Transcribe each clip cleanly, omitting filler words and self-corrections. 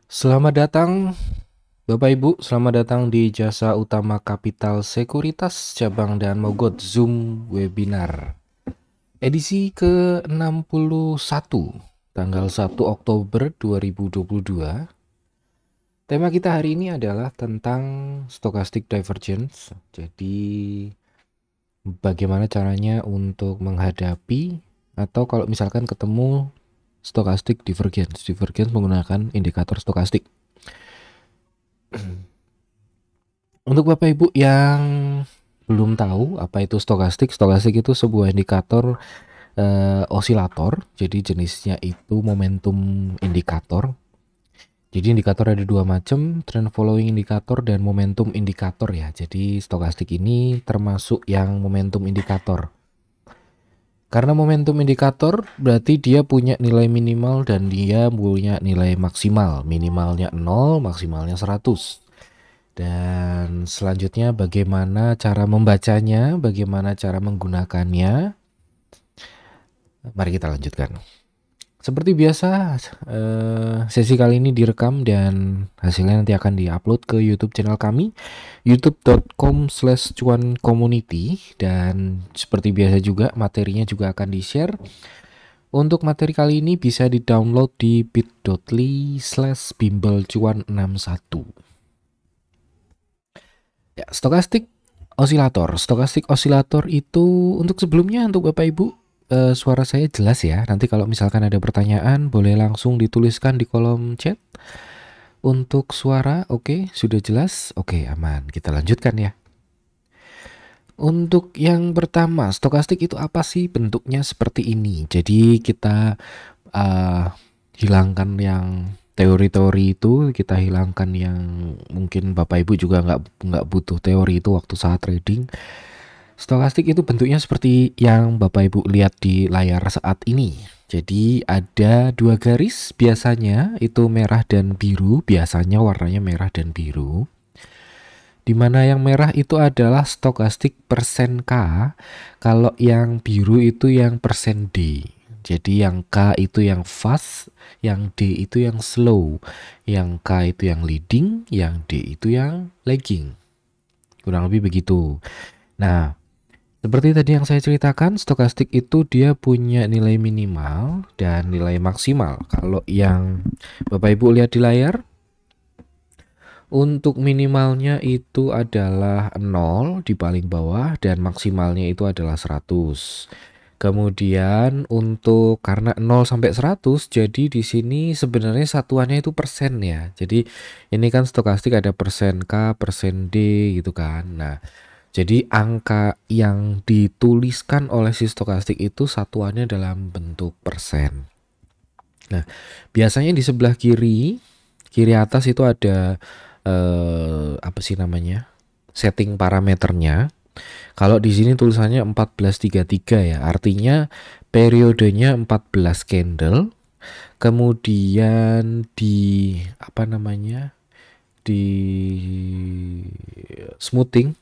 Selamat datang Bapak Ibu, selamat datang di Jasa Utama Kapital Sekuritas Cabang dan Mogot Zoom Webinar edisi ke-61 tanggal 1 Oktober 2022. Tema kita hari ini adalah tentang stochastic divergence. Jadi bagaimana caranya untuk menghadapi atau kalau misalkan ketemu stochastic divergence menggunakan indikator stokastik. Untuk Bapak Ibu yang belum tahu apa itu stokastik itu sebuah indikator osilator. Jadi jenisnya itu momentum indikator. Jadi indikator ada dua macam, trend following indikator dan momentum indikator ya. Jadi stokastik ini termasuk yang momentum indikator. Karena momentum indikator berarti dia punya nilai minimal dan dia punya nilai maksimal. Minimalnya 0, maksimalnya 100. Dan selanjutnya bagaimana cara membacanya, bagaimana cara menggunakannya. Mari kita lanjutkan. Seperti biasa, sesi kali ini direkam dan hasilnya nanti akan diupload ke YouTube channel kami, youtube.com/cuancommunity, dan seperti biasa juga materinya juga akan di-share. Untuk materi kali ini bisa di-download di bit.ly/bimbelcuan61. Ya, stokastik osilator itu untuk sebelumnya untuk Bapak Ibu, suara saya jelas ya. Nanti kalau misalkan ada pertanyaan boleh langsung dituliskan di kolom chat. Untuk suara oke, sudah jelas? Oke, aman. Kita lanjutkan ya. Untuk yang pertama, stokastik itu apa sih? Bentuknya seperti ini. Jadi kita hilangkan yang teori-teori itu, kita hilangkan yang mungkin Bapak Ibu juga nggak butuh teori itu waktu saat trading. Stokastik itu bentuknya seperti yang Bapak Ibu lihat di layar saat ini. Jadi ada dua garis, biasanya itu merah dan biru, biasanya warnanya merah dan biru. Dimana yang merah itu adalah stokastik persen K, kalau yang biru itu yang persen D. Jadi yang K itu yang fast, yang D itu yang slow, yang K itu yang leading, yang D itu yang lagging. Kurang lebih begitu. Nah, seperti tadi yang saya ceritakan, stokastik itu dia punya nilai minimal dan nilai maksimal. Kalau yang Bapak Ibu lihat di layar, untuk minimalnya itu adalah 0 di paling bawah dan maksimalnya itu adalah 100. Kemudian untuk karena 0 sampai 100, jadi di sini sebenarnya satuannya itu persen ya. Jadi ini kan stokastik ada persen K, persen D gitu kan. Nah, jadi angka yang dituliskan oleh si stokastik itu satuannya dalam bentuk persen. Nah, biasanya di sebelah kiri atas itu ada apa sih namanya? Setting parameternya. Kalau di sini tulisannya 1433 ya, artinya periodenya 14 candle. Kemudian di apa namanya? Di smoothing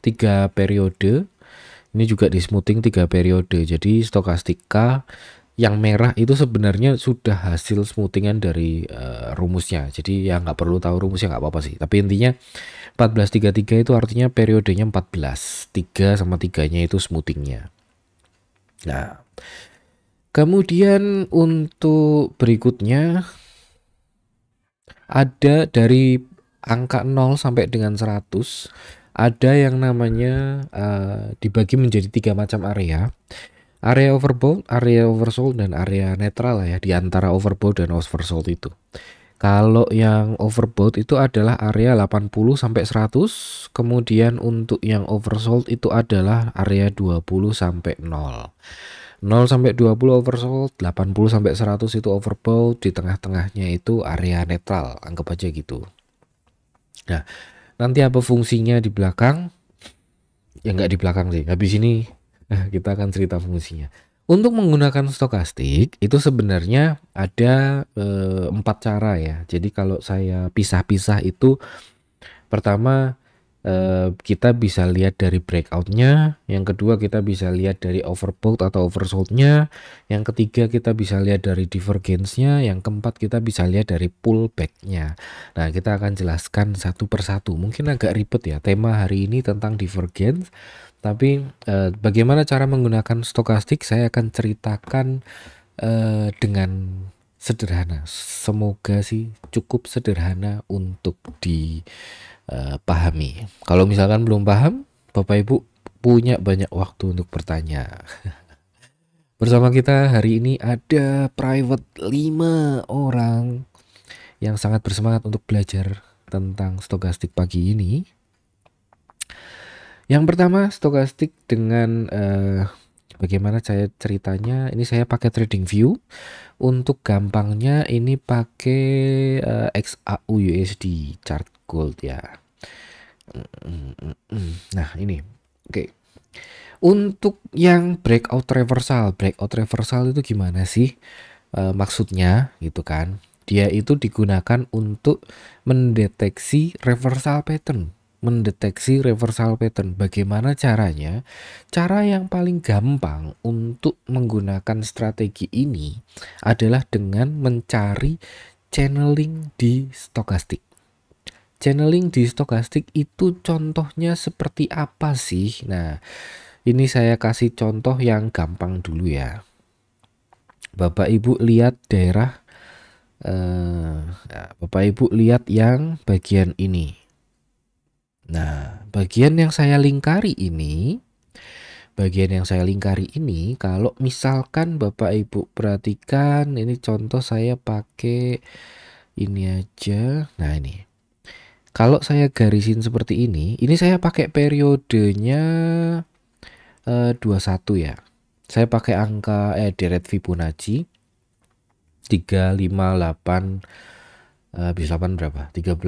3 periode. Ini juga di smoothing 3 periode. Jadi stokastika yang merah itu sebenarnya sudah hasil smoothingan dari rumusnya. Jadi ya nggak perlu tahu rumusnya, nggak apa-apa sih. Tapi intinya 1433 itu artinya periodenya 14. 3 sama 3-nya itu smoothingnya. Nah, kemudian untuk berikutnya ada dari angka 0 sampai dengan 100. Ada yang namanya dibagi menjadi 3 macam area. Area overbought, area oversold, dan area netral ya, di antara overbought dan oversold itu. Kalau yang overbought itu adalah area 80 sampai 100, kemudian untuk yang oversold itu adalah area 20 sampai 0. 0 sampai 20 oversold, 80 sampai 100 itu overbought, di tengah-tengahnya itu area netral, anggap aja gitu. Nah, nanti apa fungsinya di belakang? Ya nggak di belakang sih, habis ini kita akan cerita fungsinya. Untuk menggunakan stokastik itu sebenarnya ada 4 cara ya. Jadi kalau saya pisah-pisah itu, pertama kita bisa lihat dari breakoutnya, yang kedua kita bisa lihat dari overbought atau oversold-nya, yang ketiga kita bisa lihat dari divergence-nya, yang keempat kita bisa lihat dari pullback-nya. Nah, kita akan jelaskan satu persatu. Mungkin agak ribet ya, tema hari ini tentang divergence, tapi bagaimana cara menggunakan stokastik saya akan ceritakan dengan sederhana. Semoga sih cukup sederhana untuk dipahami. Kalau misalkan belum paham, Bapak Ibu punya banyak waktu untuk bertanya. Bersama kita hari ini ada private 5 orang yang sangat bersemangat untuk belajar tentang stokastik pagi ini. Yang pertama, stokastik dengan bagaimana saya ceritanya, ini saya pakai TradingView. Untuk gampangnya ini pakai XAU USD chart gold ya. Nah, ini. Oke. Untuk yang breakout reversal itu gimana sih maksudnya gitu kan? Dia itu digunakan untuk mendeteksi reversal pattern. Bagaimana caranya? Cara yang paling gampang untuk menggunakan strategi ini adalah dengan mencari channeling di stokastik. Channeling di stokastik itu contohnya seperti apa sih? Nah, ini saya kasih contoh yang gampang dulu ya. Bapak Ibu lihat daerah, Bapak Ibu lihat yang bagian ini. Nah, bagian yang saya lingkari ini, kalau misalkan Bapak Ibu perhatikan, ini contoh saya pakai ini aja. Nah, ini. Kalau saya garisin seperti ini saya pakai periodenya 21 ya. Saya pakai angka deret Fibonacci 358 habis 8 berapa? 13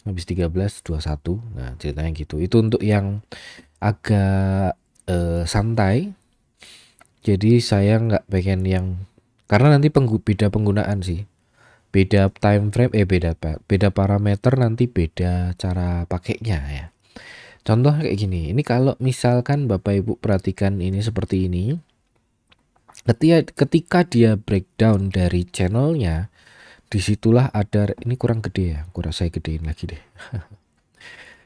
habis 13 21. Nah, ceritanya gitu. Itu untuk yang agak santai. Jadi saya nggak pengen yang, karena nanti beda penggunaan sih. Beda time frame, beda parameter, nanti beda cara pakainya ya. Contoh kayak gini. Ini kalau misalkan Bapak Ibu perhatikan ini seperti ini. Ketika dia breakdown dari channelnya, disitulah ada, ini kurang gede ya, saya gedein lagi deh.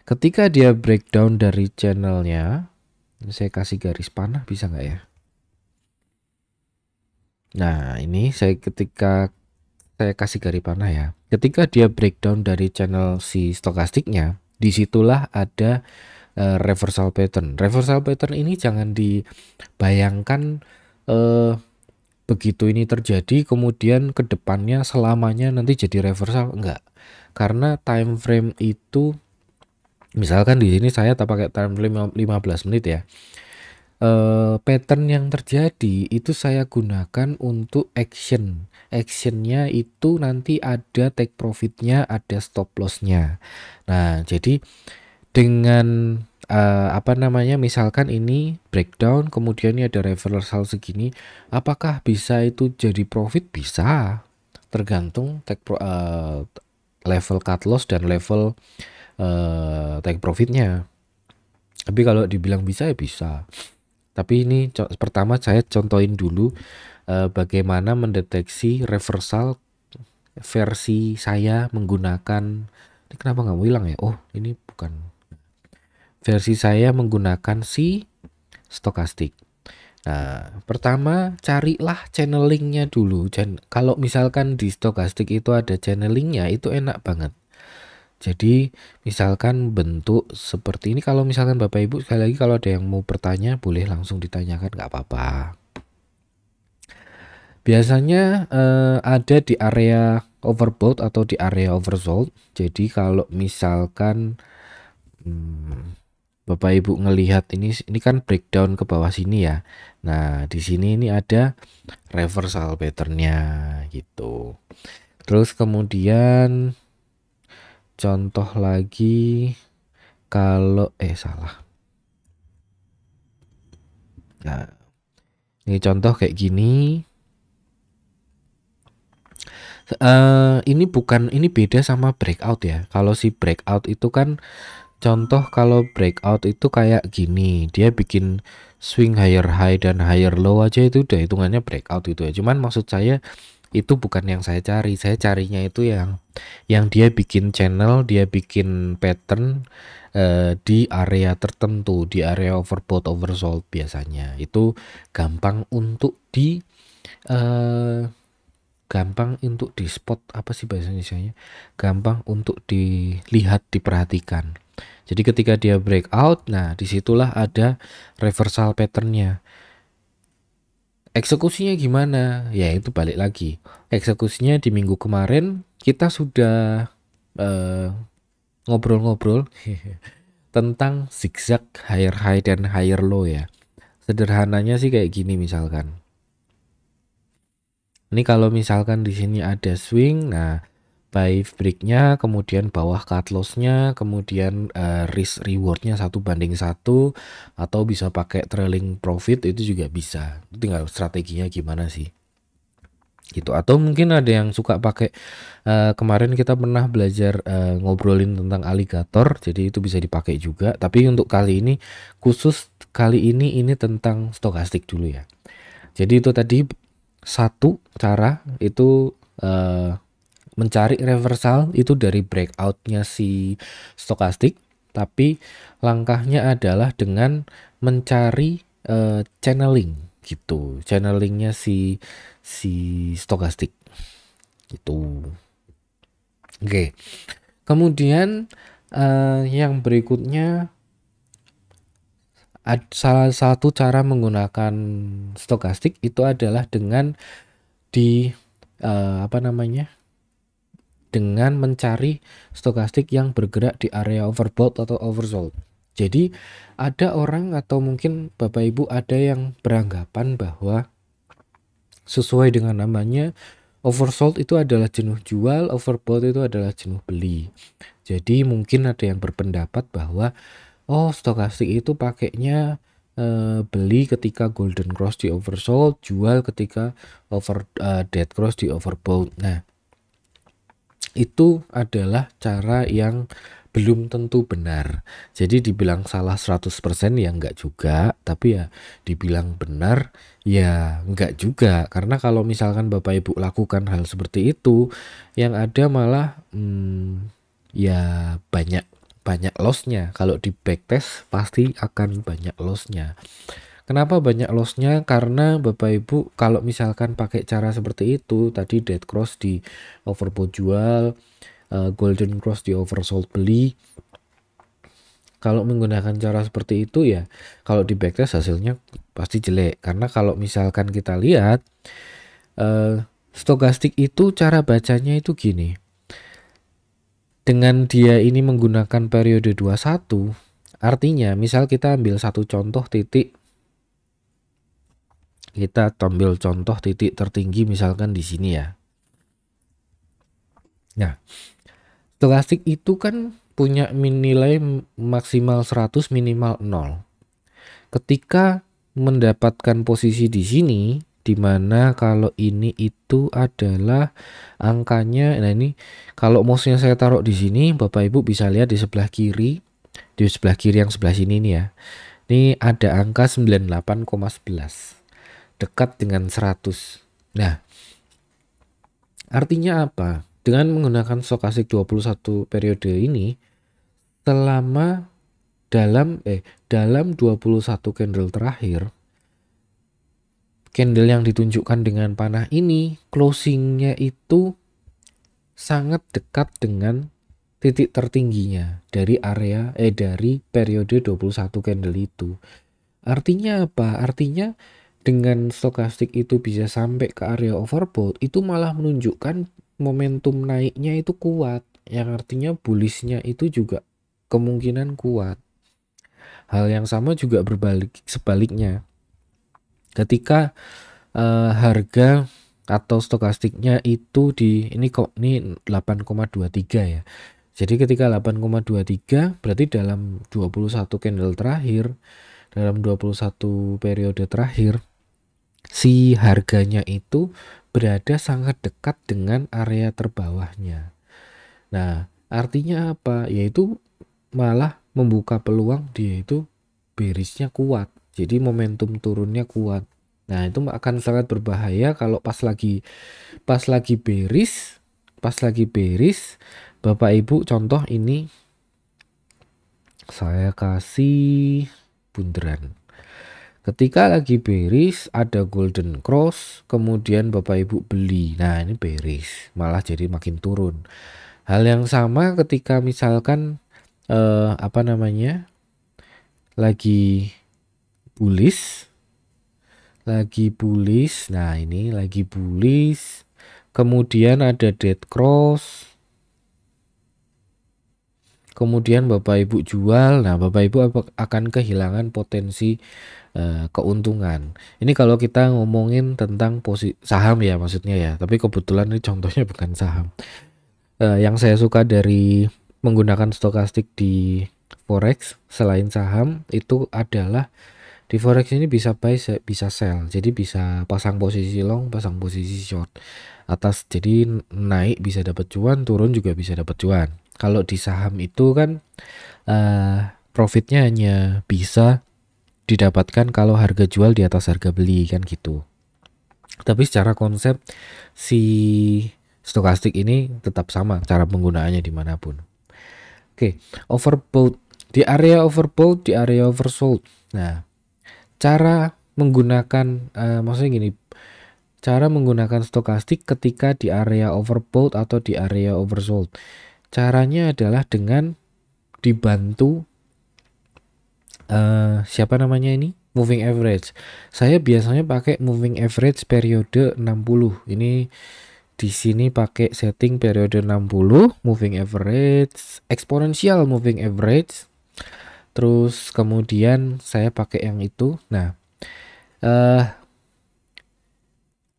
Ketika dia breakdown dari channelnya, saya kasih garis panah bisa nggak ya? Nah, ini ketika saya kasih garis panah ya. Ketika dia breakdown dari channel si stokastiknya, disitulah ada reversal pattern. Reversal pattern ini jangan dibayangkan begitu ini terjadi kemudian ke depannya selamanya nanti jadi reversal, enggak. Karena time frame itu, misalkan di sini saya tak pakai time frame 15 menit ya. Pattern yang terjadi itu saya gunakan untuk actionnya itu nanti ada take profitnya, ada stop lossnya. Nah, jadi dengan misalkan ini breakdown kemudian ini ada reversal segini, apakah bisa itu jadi profit? Bisa, tergantung level cut loss dan level take profitnya. Tapi kalau dibilang bisa ya bisa. Tapi ini pertama saya contohin dulu bagaimana mendeteksi reversal versi saya menggunakan, ini kenapa nggak mau hilang ya? Oh, ini bukan versi saya menggunakan si stokastik. Nah, pertama carilah channelingnya dulu. Kalau misalkan di stokastik itu ada channelingnya, itu enak banget. Jadi misalkan bentuk seperti ini, kalau misalkan Bapak Ibu sekali lagi kalau ada yang mau bertanya boleh langsung ditanyakan, nggak apa-apa. Biasanya ada di area overbought atau di area oversold. Jadi kalau misalkan Bapak Ibu ngelihat ini kan breakdown ke bawah sini ya. Nah, di sini ini ada reversal patternnya gitu. Terus kemudian contoh lagi kalau salah. Nah, ini contoh kayak gini. Ini beda sama breakout ya. Kalau si breakout itu kan contoh kalau breakout itu kayak gini, dia bikin swing higher high dan higher low aja itu udah hitungannya breakout itu ya. Cuman maksud saya itu bukan yang saya cari. Saya carinya itu yang dia bikin channel, dia bikin pattern di area tertentu, di area overbought, oversold biasanya. Itu gampang untuk eh, di spot, apa sih bahasa Indonesianya? Gampang untuk dilihat, diperhatikan. Jadi ketika dia breakout, nah disitulah ada reversal patternnya. Eksekusinya gimana? Ya itu balik lagi. Eksekusinya di minggu kemarin kita sudah eh, ngobrol-ngobrol tentang zigzag higher high dan higher low ya. Sederhananya sih kayak gini misalkan. Ini kalau misalkan di sini ada swing, nah buy breaknya, kemudian bawah cut lossnya, kemudian risk rewardnya 1:1, atau bisa pakai trailing profit itu juga bisa. Tinggal strateginya gimana sih gitu. Atau mungkin ada yang suka pakai kemarin kita pernah belajar ngobrolin tentang aligator, jadi itu bisa dipakai juga. Tapi untuk kali ini ini tentang stokastik dulu ya. Jadi itu tadi satu cara itu mencari reversal itu dari breakoutnya si stokastik, tapi langkahnya adalah dengan mencari channeling gitu, channelingnya si stokastik itu. Oke, kemudian yang berikutnya salah satu cara menggunakan stokastik itu adalah dengan apa namanya, dengan mencari stokastik yang bergerak di area overbought atau oversold. Jadi ada orang atau mungkin Bapak Ibu ada yang beranggapan bahwa sesuai dengan namanya, oversold itu adalah jenuh jual, overbought itu adalah jenuh beli. Jadi mungkin ada yang berpendapat bahwa stokastik itu pakainya beli ketika golden cross di oversold, jual ketika dead cross di overbought. Nah, itu adalah cara yang belum tentu benar. Jadi dibilang salah 100% ya enggak juga, tapi ya dibilang benar ya enggak juga. Karena kalau misalkan Bapak Ibu lakukan hal seperti itu, yang ada malah ya banyak lossnya. Kalau di backtest pasti akan banyak lossnya. Kenapa banyak lossnya? Karena Bapak Ibu kalau misalkan pakai cara seperti itu, tadi dead cross di overbought jual, golden cross di oversold beli. Kalau menggunakan cara seperti itu ya, kalau di backtest hasilnya pasti jelek. Karena kalau misalkan kita lihat stokastik itu cara bacanya itu gini. Dengan dia ini menggunakan periode 21, artinya misal kita ambil satu contoh titik, kita ambil contoh titik tertinggi misalkan di sini ya. Nah, stokastik itu kan punya nilai maksimal 100, minimal 0. Ketika mendapatkan posisi di sini, di mana kalau ini itu adalah angkanya, nah ini kalau mouse-nya saya taruh di sini, Bapak Ibu bisa lihat di sebelah kiri yang sebelah sini nih ya. Ini ada angka 98,11. Dekat dengan 100. Nah, artinya apa? Dengan menggunakan stokastik 21 periode ini, selama dalam 21 candle terakhir, candle yang ditunjukkan dengan panah ini closingnya itu sangat dekat dengan titik tertingginya dari periode 21 candle itu. Artinya apa? Artinya dengan stokastik itu bisa sampai ke area overbought, itu malah menunjukkan momentum naiknya itu kuat, yang artinya bullishnya itu juga kemungkinan kuat. Hal yang sama juga sebaliknya. Ketika harga atau stokastiknya itu ini 8,23 ya. Jadi ketika 8,23 berarti dalam 21 candle terakhir, dalam 21 periode terakhir, si harganya itu berada sangat dekat dengan area terbawahnya. Nah, artinya apa? Yaitu malah membuka peluang dia itu bearisnya kuat. Jadi momentum turunnya kuat. Nah, itu akan sangat berbahaya kalau pas lagi bearish, Bapak Ibu contoh ini saya kasih bundaran. Ketika lagi bearish ada golden cross, kemudian Bapak Ibu beli. Nah, ini bearish, malah jadi makin turun. Hal yang sama ketika misalkan lagi bullish. Nah, ini lagi bullish. Kemudian ada dead cross. Kemudian Bapak Ibu jual. Nah, Bapak Ibu akan kehilangan potensi keuntungan. Ini kalau kita ngomongin tentang saham ya maksudnya ya. Tapi kebetulan ini contohnya bukan saham. Yang saya suka dari menggunakan stokastik di forex selain saham itu adalah di forex ini bisa buy bisa sell. Jadi bisa pasang posisi long, pasang posisi short. Atas jadi naik bisa dapat cuan, turun juga bisa dapat cuan. Kalau di saham itu kan profitnya hanya bisa didapatkan kalau harga jual di atas harga beli kan gitu. Tapi secara konsep si stokastik ini tetap sama cara penggunaannya dimanapun. Oke, overbought di area overbought, di area oversold. Nah, cara menggunakan maksudnya gini, cara menggunakan stokastik ketika di area overbought atau di area oversold. Caranya adalah dengan dibantu siapa namanya ini? Moving average. Saya biasanya pakai moving average periode 60. Ini di sini pakai setting periode 60, moving average, exponential moving average. Terus kemudian saya pakai yang itu. Nah,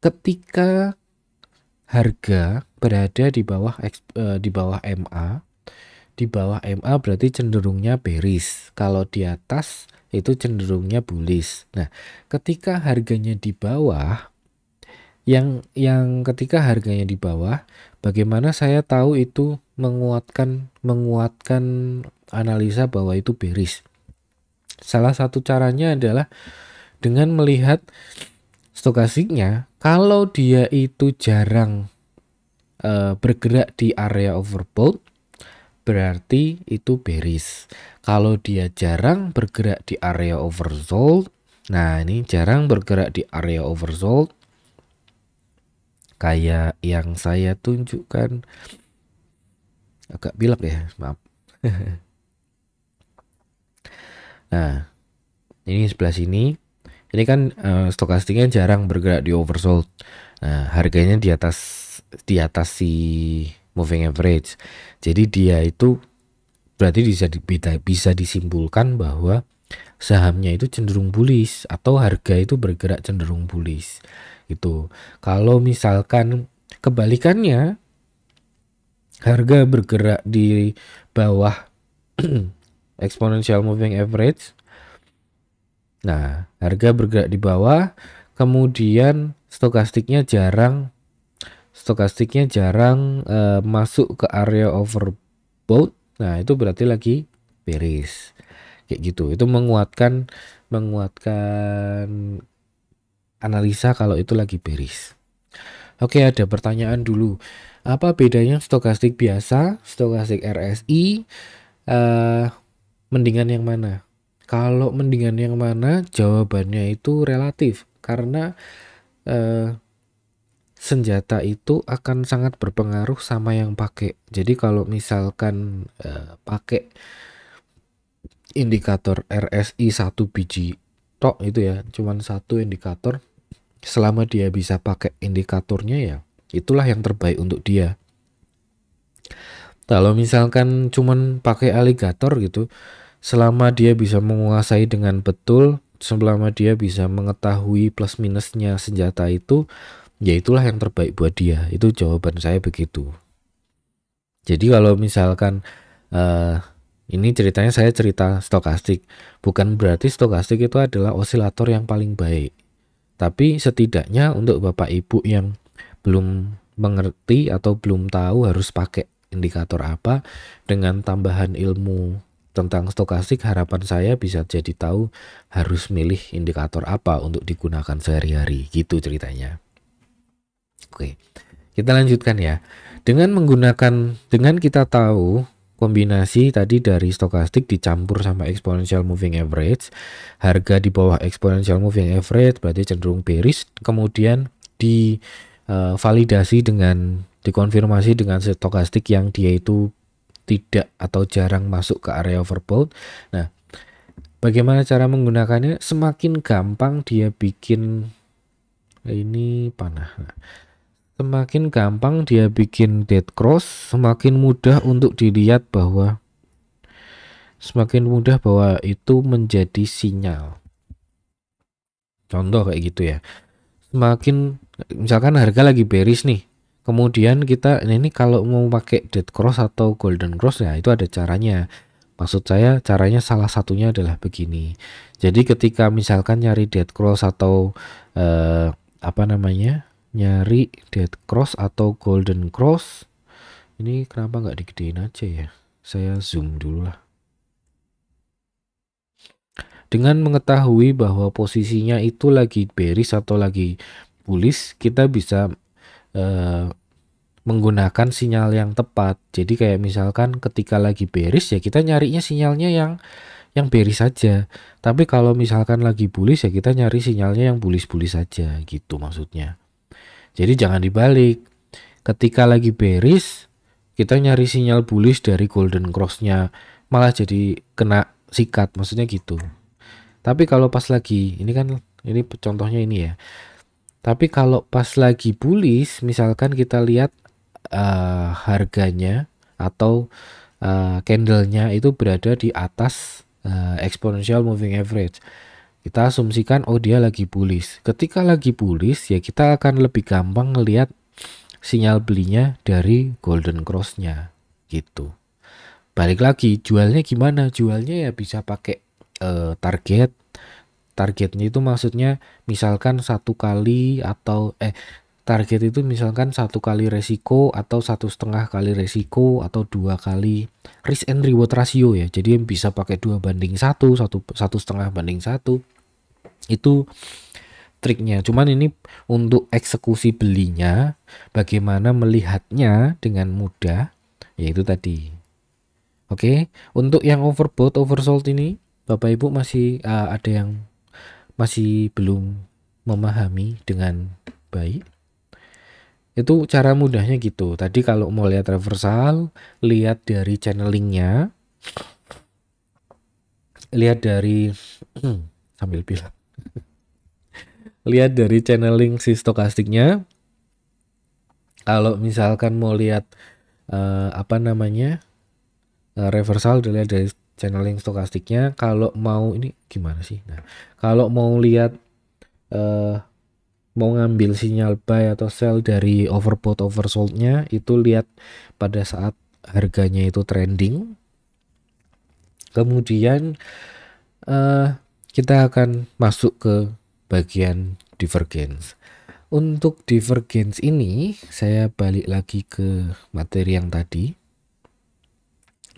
ketika harga berada di bawah MA, di bawah MA berarti cenderungnya bearish. Kalau di atas itu cenderungnya bullish. Nah, ketika harganya di bawah, yang ketika harganya di bawah, bagaimana saya tahu itu menguatkan analisa bahwa itu bearish? Salah satu caranya adalah dengan melihat stokastiknya. Kalau dia itu jarang bergerak di area overbought, berarti itu bearish. Kalau dia jarang bergerak di area oversold, nah ini jarang bergerak di area oversold, kayak yang saya tunjukkan, agak bilap ya, maaf. Nah, ini sebelah sini, ini kan stokastiknya jarang bergerak di oversold. Nah, harganya di atas si moving average. Jadi dia itu berarti bisa disimpulkan bahwa sahamnya itu cenderung bullish atau harga itu bergerak cenderung bullish. Itu. Kalau misalkan kebalikannya, harga bergerak di bawah exponential moving average. Nah, harga bergerak di bawah, kemudian stokastiknya jarang masuk ke area overbought. Nah, itu berarti lagi bearish. Kayak gitu. Itu menguatkan analisa kalau itu lagi bearish. Oke, ada pertanyaan dulu. Apa bedanya stokastik biasa, stokastik RSI? Mendingan yang mana? Kalau mendingan yang mana? Jawabannya itu relatif. Karena senjata itu akan sangat berpengaruh sama yang pakai. Jadi kalau misalkan pakai indikator RSI 1 biji tok itu ya, cuman satu indikator, selama dia bisa pakai indikatornya ya, itulah yang terbaik untuk dia. Kalau misalkan cuman pakai aligator gitu, selama dia bisa menguasai dengan betul, selama dia bisa mengetahui plus minusnya senjata itu, ya itulah yang terbaik buat dia. Itu jawaban saya begitu. Jadi kalau misalkan ini ceritanya saya cerita stokastik, bukan berarti stokastik itu adalah osilator yang paling baik. Tapi setidaknya untuk Bapak Ibu yang belum mengerti atau belum tahu harus pakai indikator apa, dengan tambahan ilmu tentang stokastik, harapan saya bisa jadi tahu harus milih indikator apa untuk digunakan sehari-hari, gitu ceritanya. Oke, kita lanjutkan ya. Dengan kita tahu kombinasi tadi dari stokastik dicampur sama exponential moving average, harga di bawah exponential moving average berarti cenderung bearish, kemudian dikonfirmasi dengan stokastik yang dia itu tidak atau jarang masuk ke area overbought. Nah, bagaimana cara menggunakannya? Semakin gampang dia bikin ini panah. Semakin gampang dia bikin dead cross, semakin mudah bahwa itu menjadi sinyal. Contoh kayak gitu ya. Misalkan harga lagi bearish nih. Kemudian ini kalau mau pakai dead cross atau golden cross ya itu ada caranya. Maksud saya caranya salah satunya adalah begini. Jadi ketika misalkan nyari dead cross atau nyari dead cross atau golden cross, ini kenapa nggak digedein aja ya? Saya zoom dulu lah. Dengan mengetahui bahwa posisinya itu lagi bearish atau lagi bullish, kita bisa menggunakan sinyal yang tepat. Jadi kayak misalkan ketika lagi bearish ya kita nyarinya sinyalnya yang bearish saja. Tapi kalau misalkan lagi bullish ya kita nyari sinyalnya yang bullish saja gitu maksudnya. Jadi jangan dibalik. Ketika lagi bearish kita nyari sinyal bullish dari golden cross-nya, malah jadi kena sikat, maksudnya gitu. Tapi kalau pas lagi ini contohnya ini ya. Tapi kalau pas lagi bullish, misalkan kita lihat harganya atau candlenya itu berada di atas exponential moving average, kita asumsikan dia lagi bullish. Ketika lagi bullish ya kita akan lebih gampang ngelihat sinyal belinya dari golden cross-nya gitu. Balik lagi, jualnya gimana? Jualnya ya bisa pakai targetnya itu maksudnya misalkan satu kali atau target itu misalkan 1 kali resiko atau 1,5 kali resiko atau 2 kali risk and reward ratio ya. Jadi bisa pakai 2:1, 1,5:1 itu triknya. Cuman ini untuk eksekusi belinya, bagaimana melihatnya dengan mudah, yaitu tadi. Oke, untuk yang overbought, oversold ini Bapak Ibu masih ada yang masih belum memahami dengan baik. Itu cara mudahnya gitu. Tadi kalau mau lihat reversal, lihat dari channelingnya, lihat dari sambil bilang, lihat dari channeling si stokastiknya. Kalau misalkan mau lihat reversal, dilihat dari channeling stokastiknya. Kalau mau ini gimana sih? Nah, kalau mau lihat mau ngambil sinyal buy atau sell dari overbought oversoldnya, itu lihat pada saat harganya itu trending. Kemudian kita akan masuk ke bagian divergence. Untuk divergence ini saya balik lagi ke materi yang tadi.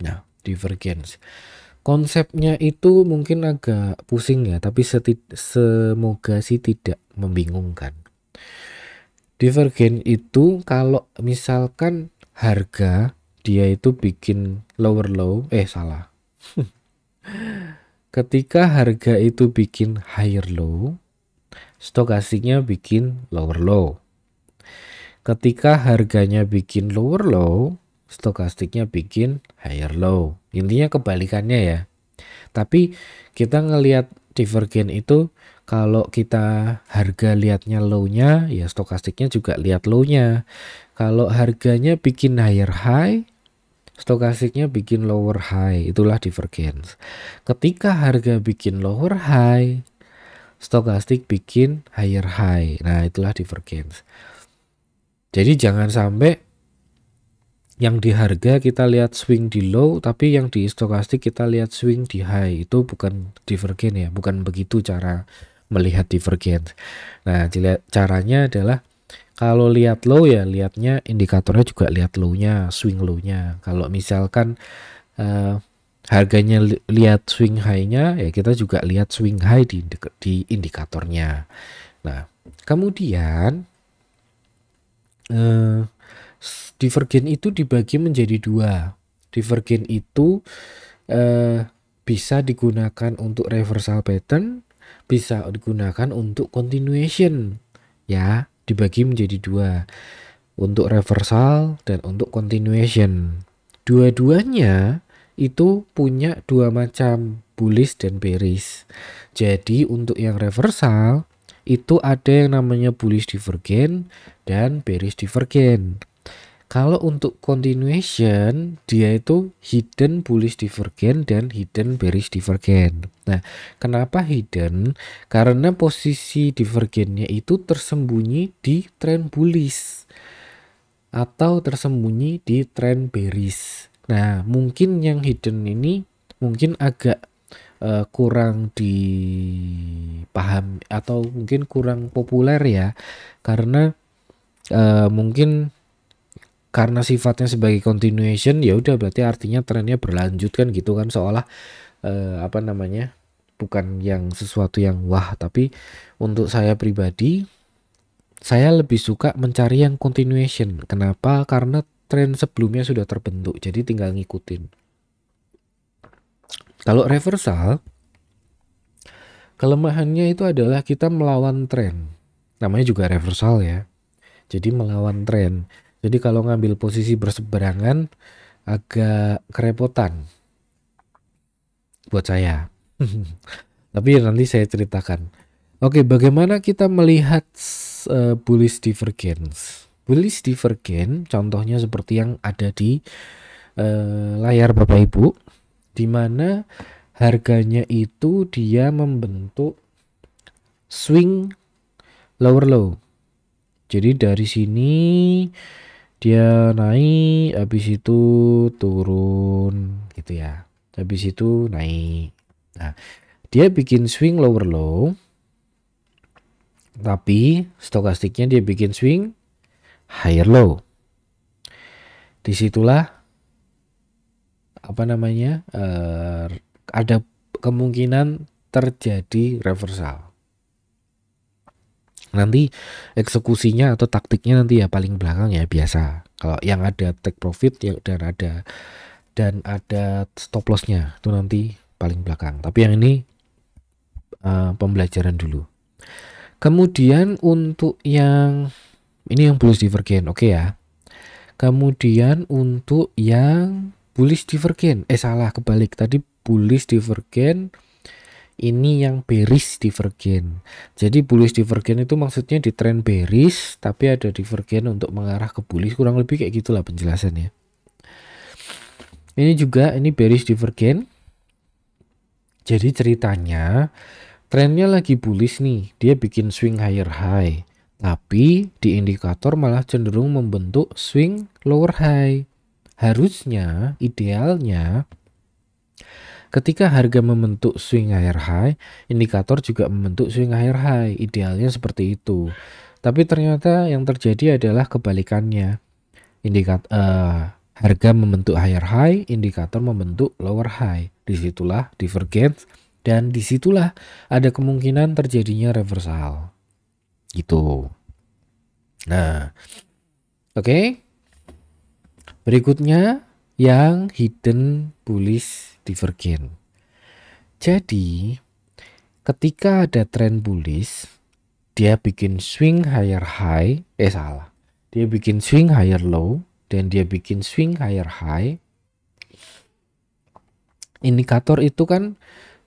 Nah, divergence konsepnya itu mungkin agak pusing ya, tapi semoga sih tidak membingungkan. Divergence itu kalau misalkan harga dia itu bikin lower low, ketika harga itu bikin higher low, stokastiknya bikin lower low. Ketika harganya bikin lower low, stokastiknya bikin higher low. Intinya kebalikannya ya. Tapi kita ngelihat divergence itu, kalau kita harga lihatnya low-nya, ya stokastiknya juga lihat low-nya. Kalau harganya bikin higher high, stokastiknya bikin lower high. Itulah divergence. Ketika harga bikin lower high, stokastik bikin higher high. Nah, itulah divergence. Jadi jangan sampai yang di harga kita lihat swing di low, tapi yang di stokastik kita lihat swing di high. Itu bukan divergence ya, bukan begitu cara melihat divergence. Nah, caranya adalah kalau lihat low ya lihatnya indikatornya juga lihat low-nya, swing low-nya. Kalau misalkan harganya lihat swing high-nya, ya kita juga lihat swing high di indikatornya. Nah, kemudian divergen itu dibagi menjadi dua. Divergen itu bisa digunakan untuk reversal pattern, bisa digunakan untuk continuation. Ya, dibagi menjadi dua. Untuk reversal dan untuk continuation. Dua-duanya itu punya dua macam, bullish dan bearish. Jadi untuk yang reversal itu ada yang namanya bullish divergen dan bearish divergen. Kalau untuk continuation dia itu hidden bullish divergen dan hidden bearish divergen. Nah, kenapa hidden? Karena posisi divergennya itu tersembunyi di trend bullish atau tersembunyi di trend bearish. Nah, mungkin yang hidden ini mungkin agak kurang dipaham atau mungkin kurang populer ya, karena mungkin karena sifatnya sebagai continuation, ya udah berarti artinya trennya berlanjut kan gitu kan, seolah apa namanya, bukan yang sesuatu yang wah. Tapi untuk saya pribadi, saya lebih suka mencari yang continuation. Kenapa? Karena tren sebelumnya sudah terbentuk, jadi tinggal ngikutin. Kalau reversal, kelemahannya itu adalah kita melawan tren. Namanya juga reversal ya. Jadi melawan tren. Jadi kalau ngambil posisi berseberangan agak kerepotan buat saya. Tapi nanti saya ceritakan. Oke, bagaimana kita melihat bullish divergence? Bullish divergence contohnya seperti yang ada di layar Bapak Ibu, di mana harganya itu dia membentuk swing lower low. Jadi dari sini dia naik, habis itu turun gitu ya. Habis itu naik. Nah, dia bikin swing lower low, tapi stokastiknya dia bikin swing higher low. Disitulah apa namanya, ada kemungkinan terjadi reversal. Nanti eksekusinya atau taktiknya nanti ya paling belakang ya biasa. Kalau yang ada take profit ya, dan ada stop lossnya itu nanti paling belakang. Tapi yang ini pembelajaran dulu. Kemudian untuk yang ini yang bullish divergen, oke ya. Kemudian untuk yang bullish divergen, salah, kebalik, tadi bullish divergen, ini yang bearish divergen. Jadi bullish divergen itu maksudnya di trend bearish tapi ada divergen untuk mengarah ke bullish, kurang lebih kayak gitulah penjelasannya. Ini juga ini bearish divergen. Jadi ceritanya trennya lagi bullish nih, dia bikin swing higher high, tapi di indikator malah cenderung membentuk swing lower high. Harusnya, idealnya, ketika harga membentuk swing higher high, indikator juga membentuk swing higher high. Idealnya seperti itu. Tapi ternyata yang terjadi adalah kebalikannya. Harga membentuk higher high, indikator membentuk lower high. Disitulah divergence dan disitulah ada kemungkinan terjadinya reversal. Gitu. Nah, oke. Berikutnya yang hidden bullish divergen. Jadi ketika ada trend bullish, dia bikin swing higher high, dia bikin swing higher low dan dia bikin swing higher high. Indikator itu kan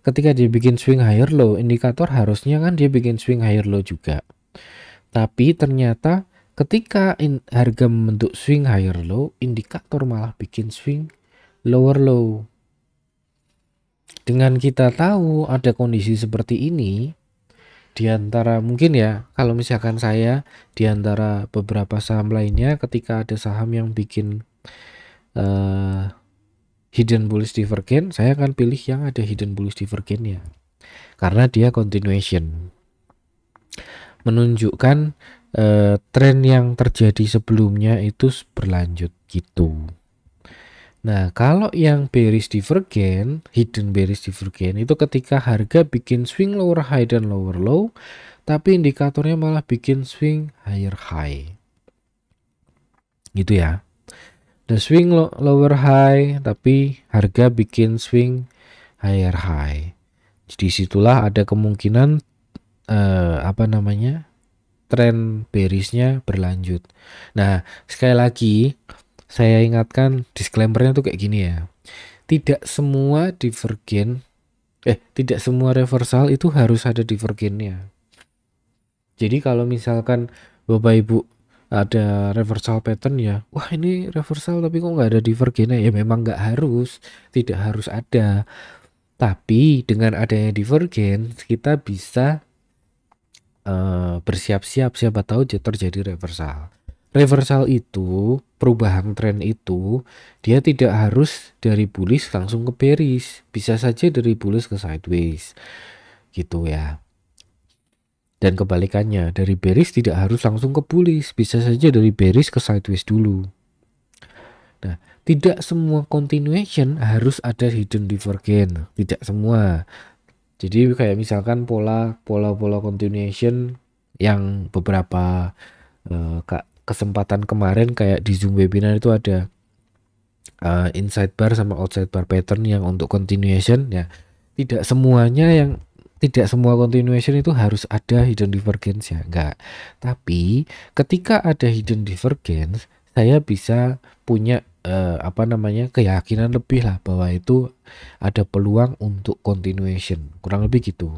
ketika dia bikin swing higher low, indikator harusnya kan dia bikin swing higher low juga. Tapi ternyata ketika harga membentuk swing higher low, indikator malah bikin swing lower low. Dengan kita tahu ada kondisi seperti ini, diantara mungkin ya, kalau misalkan saya diantara beberapa saham lainnya, ketika ada saham yang bikin hidden bullish divergen, saya akan pilih yang ada hidden bullish divergennya, karena dia continuation, menunjukkan tren yang terjadi sebelumnya itu berlanjut gitu. Nah, kalau yang bearish divergent, hidden bearish divergent itu ketika harga bikin swing lower high dan lower low, tapi indikatornya malah bikin swing higher high. Gitu ya. The swing lower high, tapi harga bikin swing higher high. Di situlah ada kemungkinan tren bearishnya berlanjut. Nah, sekali lagi saya ingatkan disclaimernya tuh kayak gini ya. Tidak semua tidak semua reversal itu harus ada divergennya. Jadi kalau misalkan Bapak Ibu ada reversal pattern ya, wah ini reversal tapi kok nggak ada divergennya, ya memang nggak harus, tidak harus ada. Tapi dengan adanya divergen kita bisa bersiap-siap, siapa tahu terjadi reversal. Reversal itu, perubahan tren itu, dia tidak harus dari bullish langsung ke bearish, bisa saja dari bullish ke sideways, gitu ya. Dan kebalikannya, dari bearish tidak harus langsung ke bullish, bisa saja dari bearish ke sideways dulu. Nah, tidak semua continuation harus ada hidden divergence, tidak semua. Jadi kayak misalkan pola continuation yang beberapa kesempatan kemarin kayak di Zoom webinar itu ada inside bar sama outside bar pattern yang untuk continuation ya. Tidak semua continuation itu harus ada hidden divergence ya, enggak. Tapi ketika ada hidden divergence, saya bisa punya keyakinan lebih lah bahwa itu ada peluang untuk continuation, kurang lebih gitu.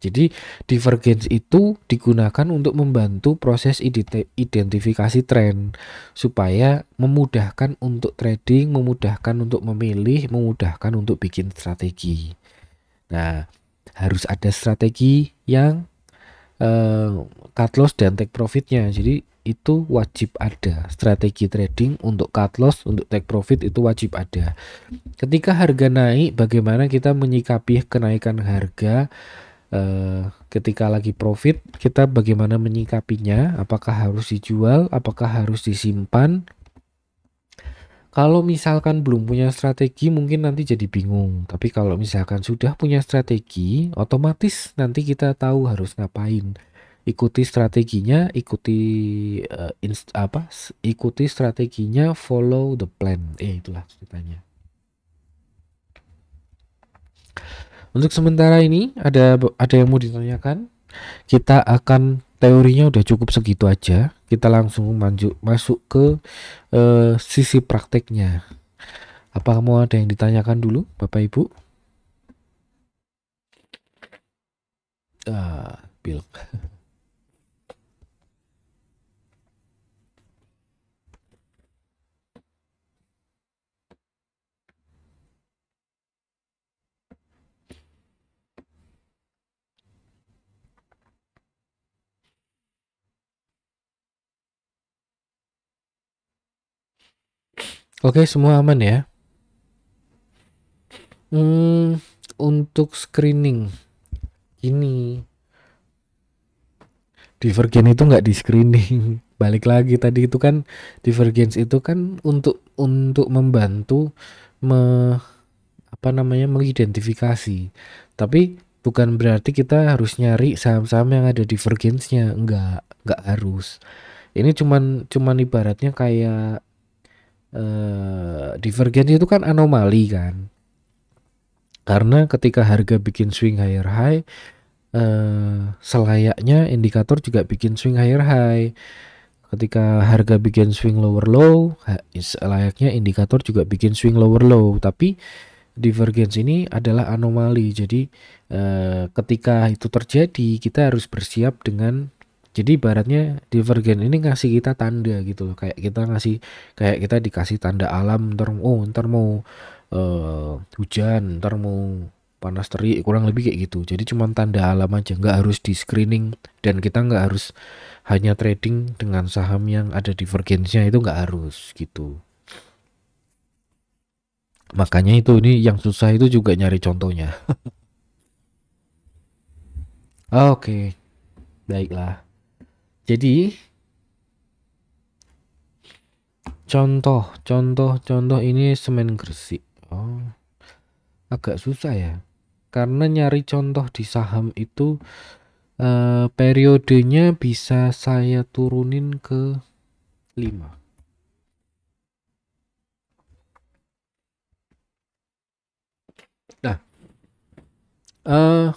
Jadi divergence itu digunakan untuk membantu proses identifikasi tren supaya memudahkan untuk trading, memudahkan untuk memilih, memudahkan untuk bikin strategi. Nah, harus ada strategi yang cut loss dan take profitnya. Jadi itu wajib ada strategi trading untuk cut loss, untuk take profit itu wajib ada. Ketika harga naik, bagaimana kita menyikapi kenaikan harga? Ketika lagi profit, kita bagaimana menyikapinya? Apakah harus dijual? Apakah harus disimpan? Kalau misalkan belum punya strategi, mungkin nanti jadi bingung. Tapi kalau misalkan sudah punya strategi, otomatis nanti kita tahu harus ngapain. Ikuti strateginya, ikuti strateginya, follow the plan. Itulah ceritanya. Untuk sementara ini ada yang mau ditanyakan? Kita akan teorinya udah cukup segitu aja. Kita langsung masuk ke sisi prakteknya. Apa mau ada yang ditanyakan dulu, Bapak Ibu? Bill. Oke, semua aman ya. Untuk screening ini divergen itu nggak di screening. Balik lagi tadi itu kan divergence itu kan untuk membantu mengidentifikasi. Tapi bukan berarti kita harus nyari saham-saham yang ada divergence-nya, enggak harus. Ini cuman ibaratnya kayak divergence itu kan anomali kan. Karena ketika harga bikin swing higher high, selayaknya indikator juga bikin swing higher high. Ketika harga bikin swing lower low, selayaknya indikator juga bikin swing lower low. Tapi divergence ini adalah anomali. Jadi ketika itu terjadi, kita harus bersiap dengan, jadi ibaratnya divergen ini ngasih kita tanda gitu loh, kayak kita dikasih tanda alam, ntar mau hujan, ntar mau panas terik, kurang lebih kayak gitu. Jadi cuma tanda alam aja, nggak harus di screening, dan kita nggak harus hanya trading dengan saham yang ada divergensinya, itu nggak harus gitu. Makanya ini yang susah itu juga nyari contohnya. Oke, baiklah. Jadi contoh ini semen Gresik. Oh, agak susah ya. Karena nyari contoh di saham itu periodenya bisa saya turunin ke 5. Nah, eh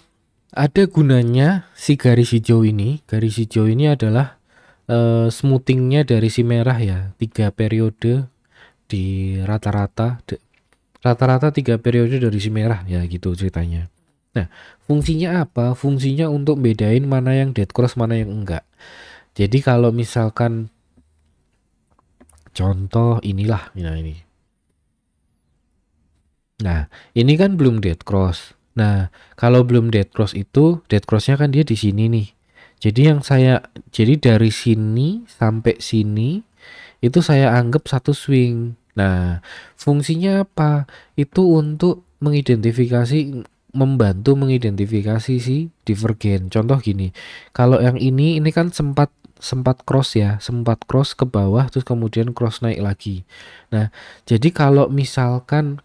ada gunanya si garis hijau ini. Garis hijau ini adalah smoothingnya dari si merah ya. 3 periode di rata-rata 3 periode dari si merah ya gitu ceritanya. Nah, fungsinya apa? Fungsinya untuk bedain mana yang dead cross, mana yang enggak. Jadi kalau misalkan contoh inilah, nah ini. Nah, ini kan belum dead cross. Nah, kalau belum dead cross itu, dead crossnya kan dia di sini nih. Jadi dari sini sampai sini itu saya anggap satu swing. Nah, fungsinya apa? Itu untuk membantu mengidentifikasi si divergen. Contoh gini, kalau yang ini kan sempat cross ya, sempat cross ke bawah terus kemudian cross naik lagi. Nah, jadi kalau misalkan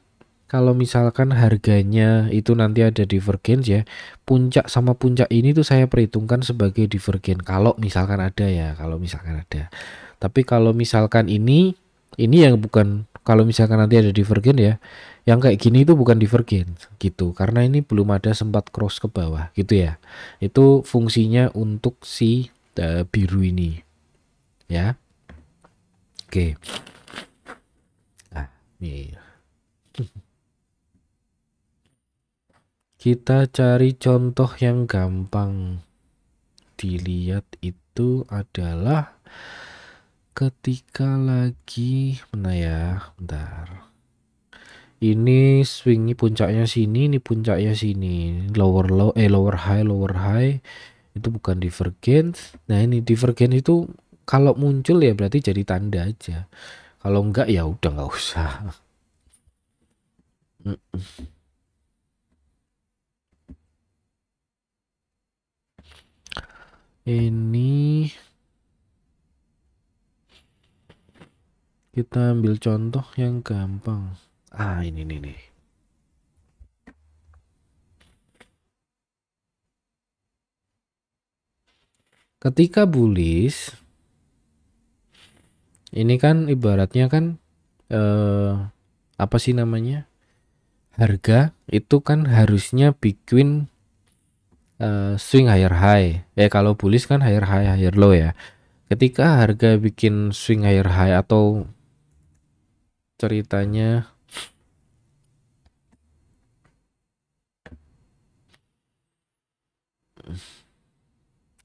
harganya itu nanti ada divergence ya, puncak sama puncak ini tuh saya perhitungkan sebagai divergen kalau misalkan ada ya, kalau misalkan ada. Tapi kalau misalkan ini yang bukan, kalau misalkan nanti ada divergen ya, yang kayak gini itu bukan divergen gitu, karena ini belum ada sempat cross ke bawah gitu ya. Itu fungsinya untuk si biru ini ya. Oke. Nah, nih. Kita cari contoh yang gampang dilihat itu adalah ketika lagi mana ya, bentar. Ini swing puncaknya sini, ini puncaknya sini. Lower high itu bukan divergence. Nah, ini divergence itu kalau muncul ya berarti jadi tanda aja. Kalau enggak ya udah nggak usah. Ini kita ambil contoh yang gampang. Ini nih. Ketika bullish, ini kan ibaratnya kan apa sih namanya? Harga itu kan harusnya bikin swing higher high. Kalau bullish kan higher high, higher low ya. Ketika harga bikin swing higher high atau ceritanya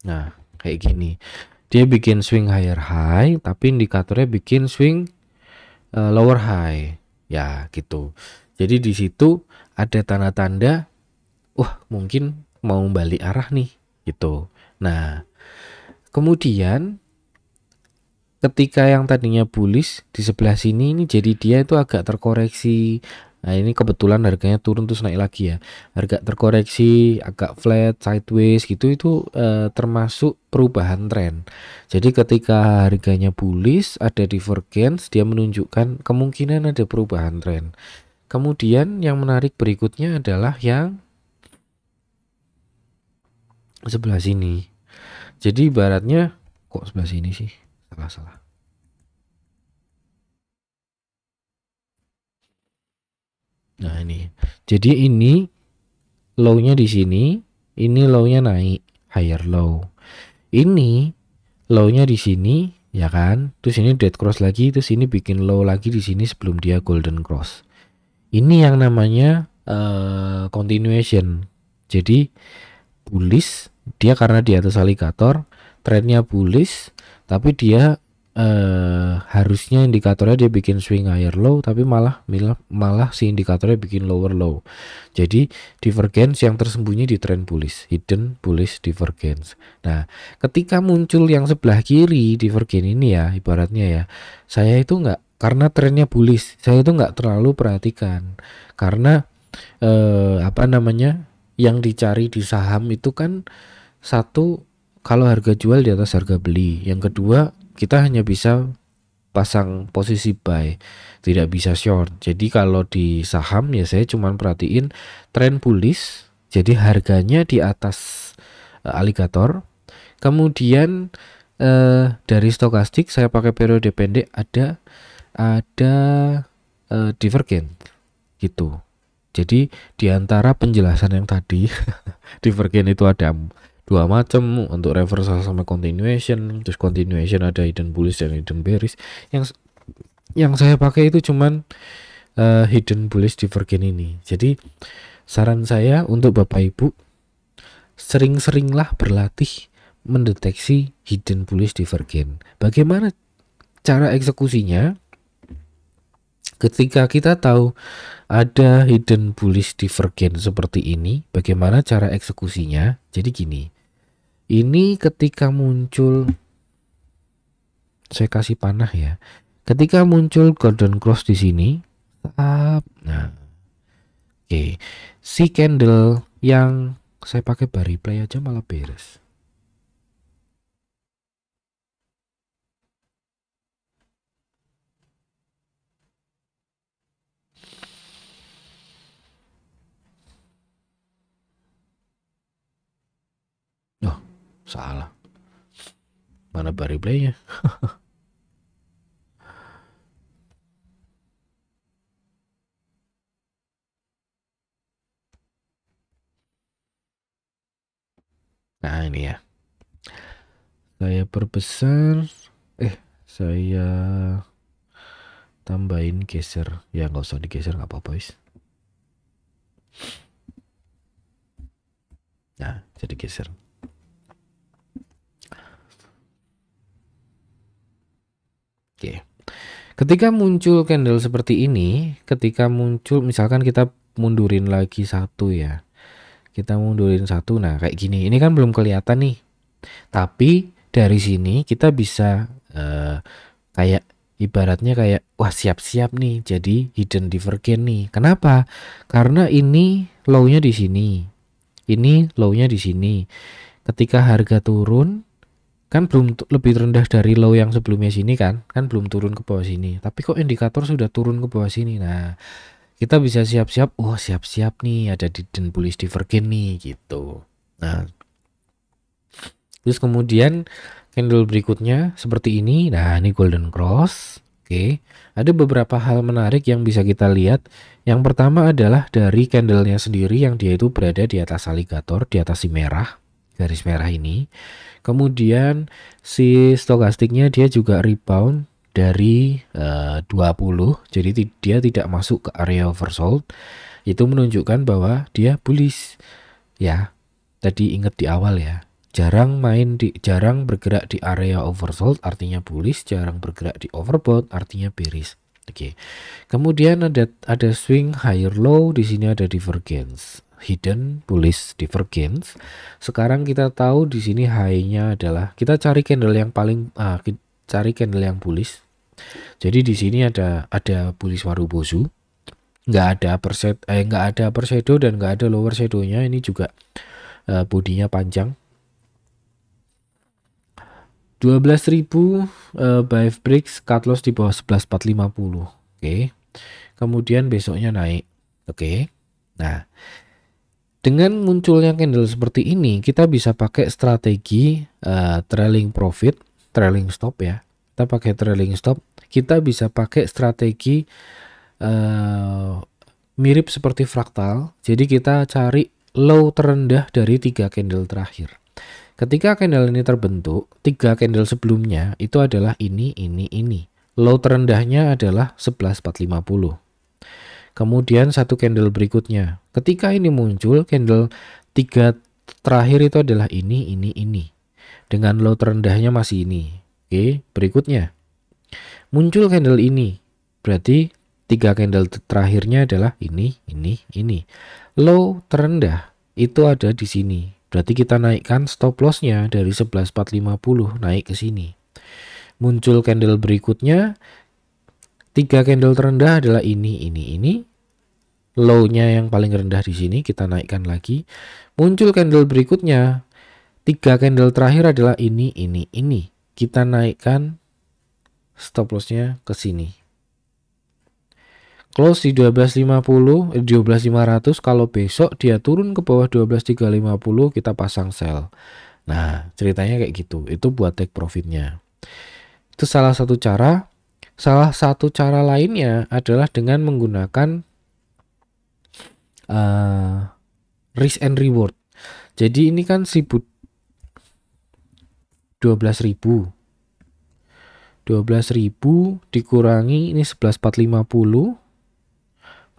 nah kayak gini, dia bikin swing higher high tapi indikatornya bikin swing lower high ya gitu. Jadi di situ ada tanda-tanda wah mungkin mau balik arah nih gitu. Nah, kemudian ketika yang tadinya bullish di sebelah sini ini jadi dia itu agak terkoreksi. Nah, ini kebetulan harganya turun terus naik lagi ya. Harga terkoreksi, agak flat, sideways gitu, itu termasuk perubahan tren. Jadi ketika harganya bullish, ada divergence, dia menunjukkan kemungkinan ada perubahan tren. Kemudian yang menarik berikutnya adalah yang sebelah sini. Jadi ibaratnya kok sebelah sini sih? Salah. Nah, ini. Jadi ini low-nya di sini, ini low-nya naik, higher low. Ini low-nya di sini, ya kan? Terus ini dead cross lagi, terus ini bikin low lagi di sini sebelum dia golden cross. Ini yang namanya continuation. Jadi bullish, dia karena di atas alligator, trennya bullish, tapi dia harusnya indikatornya dia bikin swing higher low, tapi malah si indikatornya bikin lower low. Jadi divergence yang tersembunyi di trend bullish, hidden bullish divergence. Nah, ketika muncul yang sebelah kiri divergence ini ya, ibaratnya ya, saya itu enggak, karena trennya bullish, saya itu enggak terlalu perhatikan. Karena apa namanya, yang dicari di saham itu kan satu, kalau harga jual di atas harga beli. Yang kedua, kita hanya bisa pasang posisi buy, tidak bisa short. Jadi kalau di saham ya saya cuman perhatiin tren bullish, jadi harganya di atas alligator. Kemudian dari stokastik saya pakai periode pendek ada divergen gitu. Jadi di antara penjelasan yang tadi divergen itu ada dua macam, untuk reversal sama continuation. Terus continuation ada hidden bullish dan hidden bearish. Yang saya pakai itu cuman hidden bullish divergen ini. Jadi saran saya untuk Bapak Ibu, sering-seringlah berlatih mendeteksi hidden bullish divergen. Bagaimana cara eksekusinya? Ketika kita tahu ada hidden bullish divergen seperti ini, bagaimana cara eksekusinya? Jadi gini, ini ketika muncul, saya kasih panah ya. Ketika muncul golden cross di sini, nah, oke, si candle yang saya pakai bar replay aja malah beres. Oh, salah. Mana bar replaynya? Nah ini ya, saya perbesar, saya tambahin geser, ya nggak usah digeser, nggak apa-apa guys. Nah jadi geser. Oke, ketika muncul candle seperti ini, ketika muncul misalkan kita mundurin lagi satu ya, kita mundurin satu, nah kayak gini, ini kan belum kelihatan nih, tapi dari sini kita bisa kayak ibaratnya kayak wah siap-siap nih jadi hidden divergen nih. Kenapa? Karena ini low-nya di sini, ini low-nya di sini. Ketika harga turun kan belum lebih rendah dari low yang sebelumnya sini kan belum turun ke bawah sini, tapi kok indikator sudah turun ke bawah sini. Nah kita bisa siap-siap, oh siap-siap nih ada hidden bullish divergen nih gitu. Nah terus kemudian candle berikutnya seperti ini. Nah ini golden cross. Oke, ada beberapa hal menarik yang bisa kita lihat. Yang pertama adalah dari candlenya sendiri yang dia itu berada di atas alligator, di atas si merah, garis merah ini. Kemudian si stokastiknya dia juga rebound dari 20, jadi dia tidak masuk ke area oversold. Itu menunjukkan bahwa dia bullish ya. Tadi ingat di awal ya, jarang bergerak di area oversold artinya bullish, jarang bergerak di overbought artinya bearish. Oke. Kemudian ada swing higher low, di sini ada divergence, hidden bullish divergence. Sekarang kita tahu di sini high-nya adalah, kita cari candle yang paling cari candle yang bullish. Jadi di sini ada bullish Marubozu, nggak ada upper shadow dan nggak ada lower shadow-nya. Ini juga bodinya panjang. 12.000 buy breaks, cut loss di bawah 11.450. Oke. Kemudian besoknya naik. Oke. Nah, dengan munculnya candle seperti ini, kita bisa pakai strategi trailing profit, trailing stop ya. Kita pakai trailing stop. Kita bisa pakai strategi mirip seperti fraktal. Jadi kita cari low terendah dari 3 candle terakhir. Ketika candle ini terbentuk, 3 candle sebelumnya itu adalah ini. Low terendahnya adalah 11.450. Kemudian satu candle berikutnya. Ketika ini muncul, candle 3 terakhir itu adalah ini. Dengan low terendahnya masih ini. Oke, berikutnya. Muncul candle ini. Berarti 3 candle terakhirnya adalah ini. Low terendah itu ada di sini. Berarti kita naikkan stop lossnya dari 11.450 naik ke sini. Muncul candle berikutnya, 3 candle terendah adalah ini. Low-nya yang paling rendah di sini kita naikkan lagi. Muncul candle berikutnya, 3 candle terakhir adalah ini. Kita naikkan stop lossnya ke sini. Close di 12.50, 12.500. Kalau besok dia turun ke bawah 12.350, kita pasang sell. Nah, ceritanya kayak gitu. Itu buat take profitnya. Itu salah satu cara. Salah satu cara lainnya adalah dengan menggunakan risk and reward. Jadi ini kan 12.000 dikurangi ini 11.450,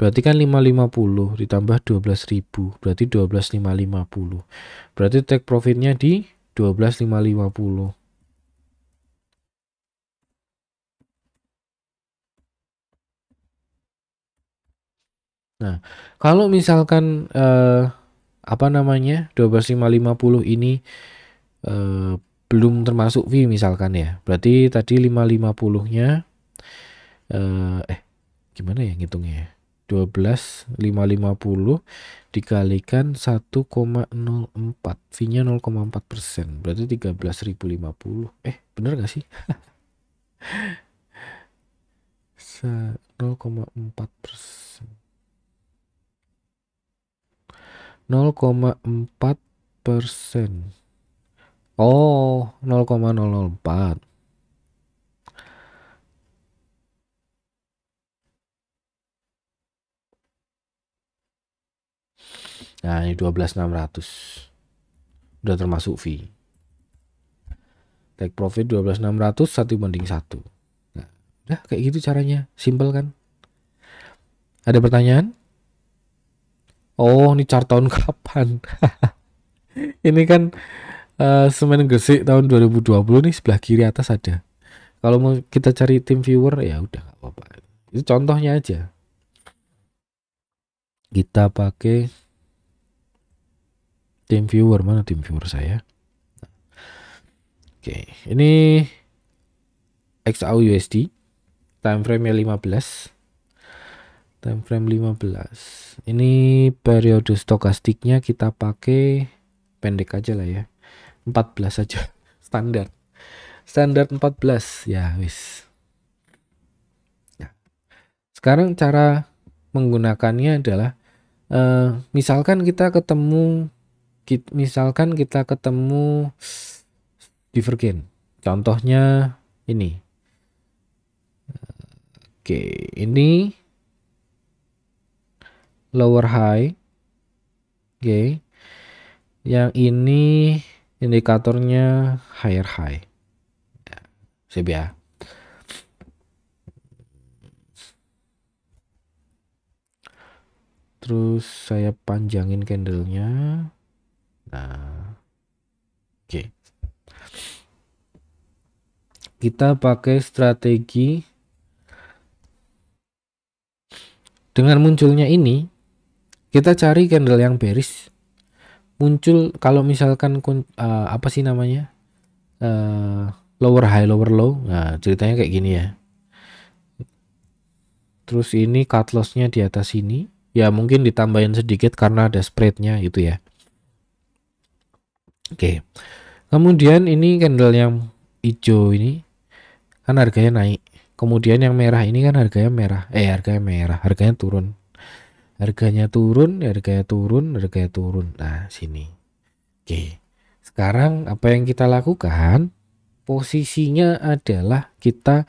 berarti kan 550 ditambah 12.000 berarti 12.550. Berarti take profitnya di 12.550. Nah, kalau misalkan 12.550 ini belum termasuk fee misalkan ya. Berarti tadi 550-nya gimana ya ngitungnya ya? 12.550 dikalikan 1,04, fee-nya 0,4%, berarti 13.050. Bener gak sih? 0,4%. 0,4%. Oh, 0,004. Nah, ini 12.600. Udah termasuk fee. Take profit 12.600, 1:1. Nah, udah kayak gitu caranya. Simple kan? Ada pertanyaan? Oh, ini chart tahun kapan? Ini kan semen Gresik tahun 2020 nih, sebelah kiri atas ada. Kalau mau kita cari tim viewer ya udah gak apa-apa. Itu contohnya aja. Kita pakai tim viewer, mana tim viewer saya? Oke, ini XAUUSD, time frame-nya 15. Time frame 15. Ini periode stokastiknya kita pakai pendek aja lah ya. 14 aja. Standar 14 ya wis. Nah, sekarang cara menggunakannya adalah misalkan kita ketemu divergen. Contohnya ini. Oke, ini lower high. Oke. Yang ini indikatornya higher high. Sip ya. Terus saya panjangin candlenya. Nah, oke. Kita pakai strategi dengan munculnya ini. Kita cari candle yang bearish. Muncul kalau misalkan apa sih namanya? Lower high, lower low. Nah, ceritanya kayak gini ya. Terus ini cut loss-nya di atas sini. Ya mungkin ditambahin sedikit karena ada spread-nya gitu ya. Oke. Kemudian ini candle yang hijau ini kan harganya naik. Kemudian yang merah ini kan harganya merah. Harganya turun. Harganya turun. Nah, sini. Oke. Sekarang apa yang kita lakukan? Posisinya adalah kita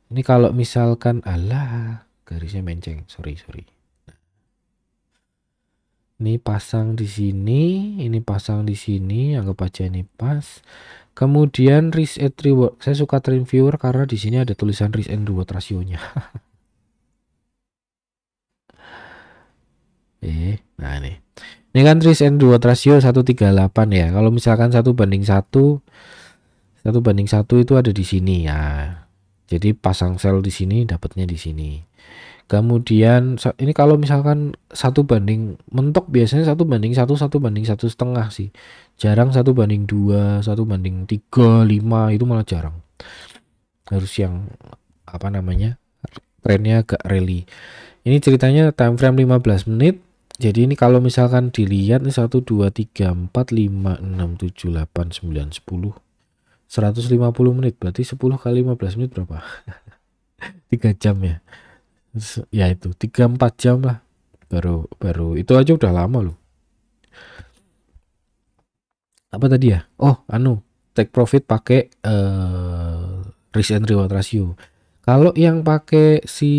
ini kalau misalkan garisnya menceng. Sorry. Ini pasang di sini, ini pasang di sini, anggap aja ini pas. Kemudian risk and reward. Saya suka trend viewer karena di sini ada tulisan risk and reward rasionya. Nah ini. Ini kan risk and reward rasio 138 ya. Kalau misalkan 1:1 itu ada di sini ya. Jadi pasang sell di sini, dapatnya di sini. Kemudian ini kalau misalkan 1 banding mentok biasanya 1:1, 1:1,5 sih. Jarang 1:2, 1:3, 5 itu malah jarang. Harus yang apa namanya? Trennya agak rally. Ini ceritanya time frame 15 menit. Jadi ini kalau misalkan dilihat nih 1 2 3 4 5 6 7 8 9 10 150 menit, berarti 10 kali 15 menit berapa? 3 jam ya. Ya itu 3-4 jam lah. Baru itu aja udah lama loh. Apa tadi ya? Oh, take profit pakai risk and reward ratio. Kalau yang pakai si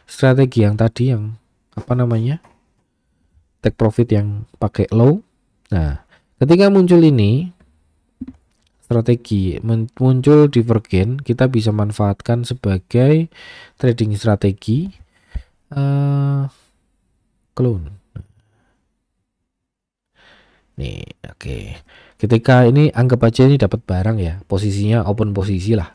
strategi yang tadi, yang apa namanya, take profit yang pakai low. Nah, ketika muncul ini strategi, muncul divergen, kita bisa manfaatkan sebagai trading strategi clone. Nih, oke. Ketika ini anggap aja ini dapat barang ya, posisinya open posisi lah.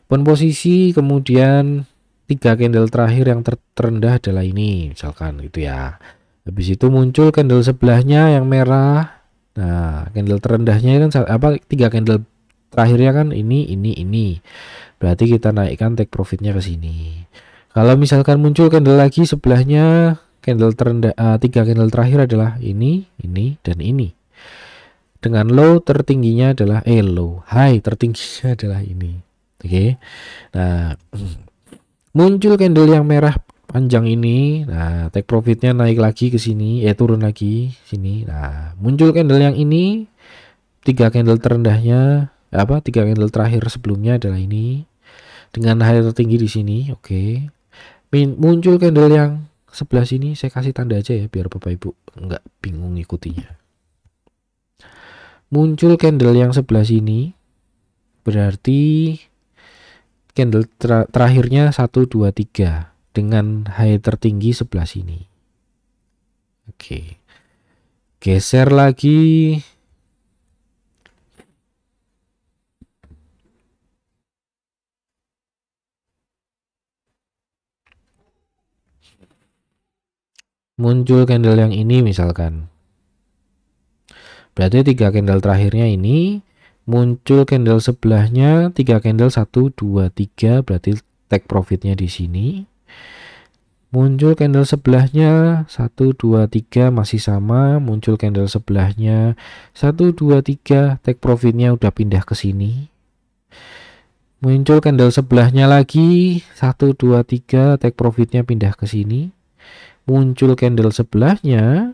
Open posisi, kemudian 3 candle terakhir yang terendah adalah ini, misalkan gitu ya. Habis itu muncul candle sebelahnya yang merah. Nah, candle terendahnya kan 3 candle terakhirnya kan ini. Berarti kita naikkan take profitnya ke sini. Kalau misalkan muncul candle lagi sebelahnya, candle terendah, 3 candle terakhir adalah ini, dan ini. Dengan low tertingginya adalah high tertingginya adalah ini. Oke. Nah, muncul candle yang merah panjang ini, nah take profitnya naik lagi ke sini, turun lagi sini. Nah, muncul candle yang ini, 3 candle terendahnya, 3 candle terakhir sebelumnya adalah ini, dengan high tertinggi di sini. Oke. Muncul candle yang sebelah sini, saya kasih tanda aja ya biar Bapak Ibu nggak bingung ngikutinya. Muncul candle yang sebelah sini, berarti candle terakhirnya 1 2 3 dengan high tertinggi sebelah sini. Oke. Geser lagi. Muncul candle yang ini misalkan. Berarti 3 candle terakhirnya ini, muncul candle sebelahnya 3 candle 1 2 3, berarti take profitnya di sini. Muncul candle sebelahnya 1 2 3 masih sama, muncul candle sebelahnya 1 2 3, take profitnya udah pindah ke sini. Muncul candle sebelahnya lagi 1 2 3, take profitnya pindah ke sini. Muncul candle sebelahnya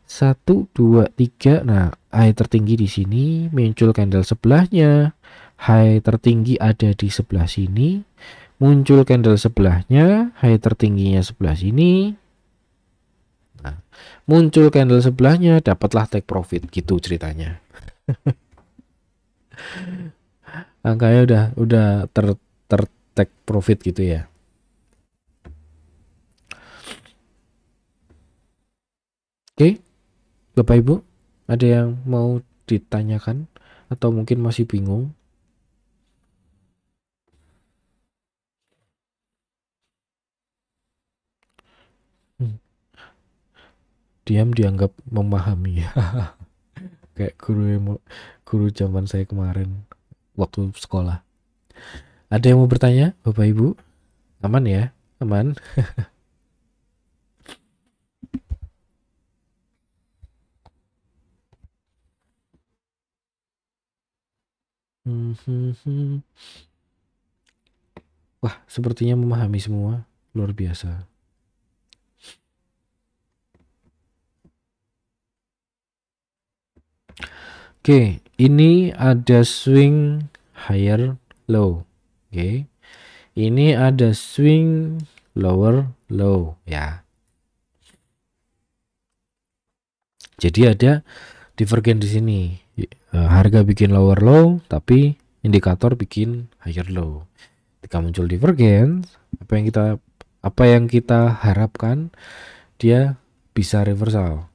1 2 3. Nah, high tertinggi di sini. Muncul candle sebelahnya, high tertinggi ada di sebelah sini. Muncul candle sebelahnya, high tertingginya sebelah sini. Nah, muncul candle sebelahnya, dapatlah take profit, gitu ceritanya. Angkanya udah ter take profit gitu ya. Oke. Bapak Ibu, ada yang mau ditanyakan atau mungkin masih bingung? Diam dianggap memahami. Kayak guru zaman saya kemarin waktu sekolah. Ada yang mau bertanya, Bapak Ibu? Aman ya? Aman? Wah, sepertinya memahami semua. Luar biasa. Oke, ini ada swing higher low. Oke. Ini ada swing lower low ya. Jadi ada divergen di sini. Harga bikin lower low, tapi indikator bikin higher low. Ketika muncul divergen, apa yang kita harapkan, dia bisa reversal.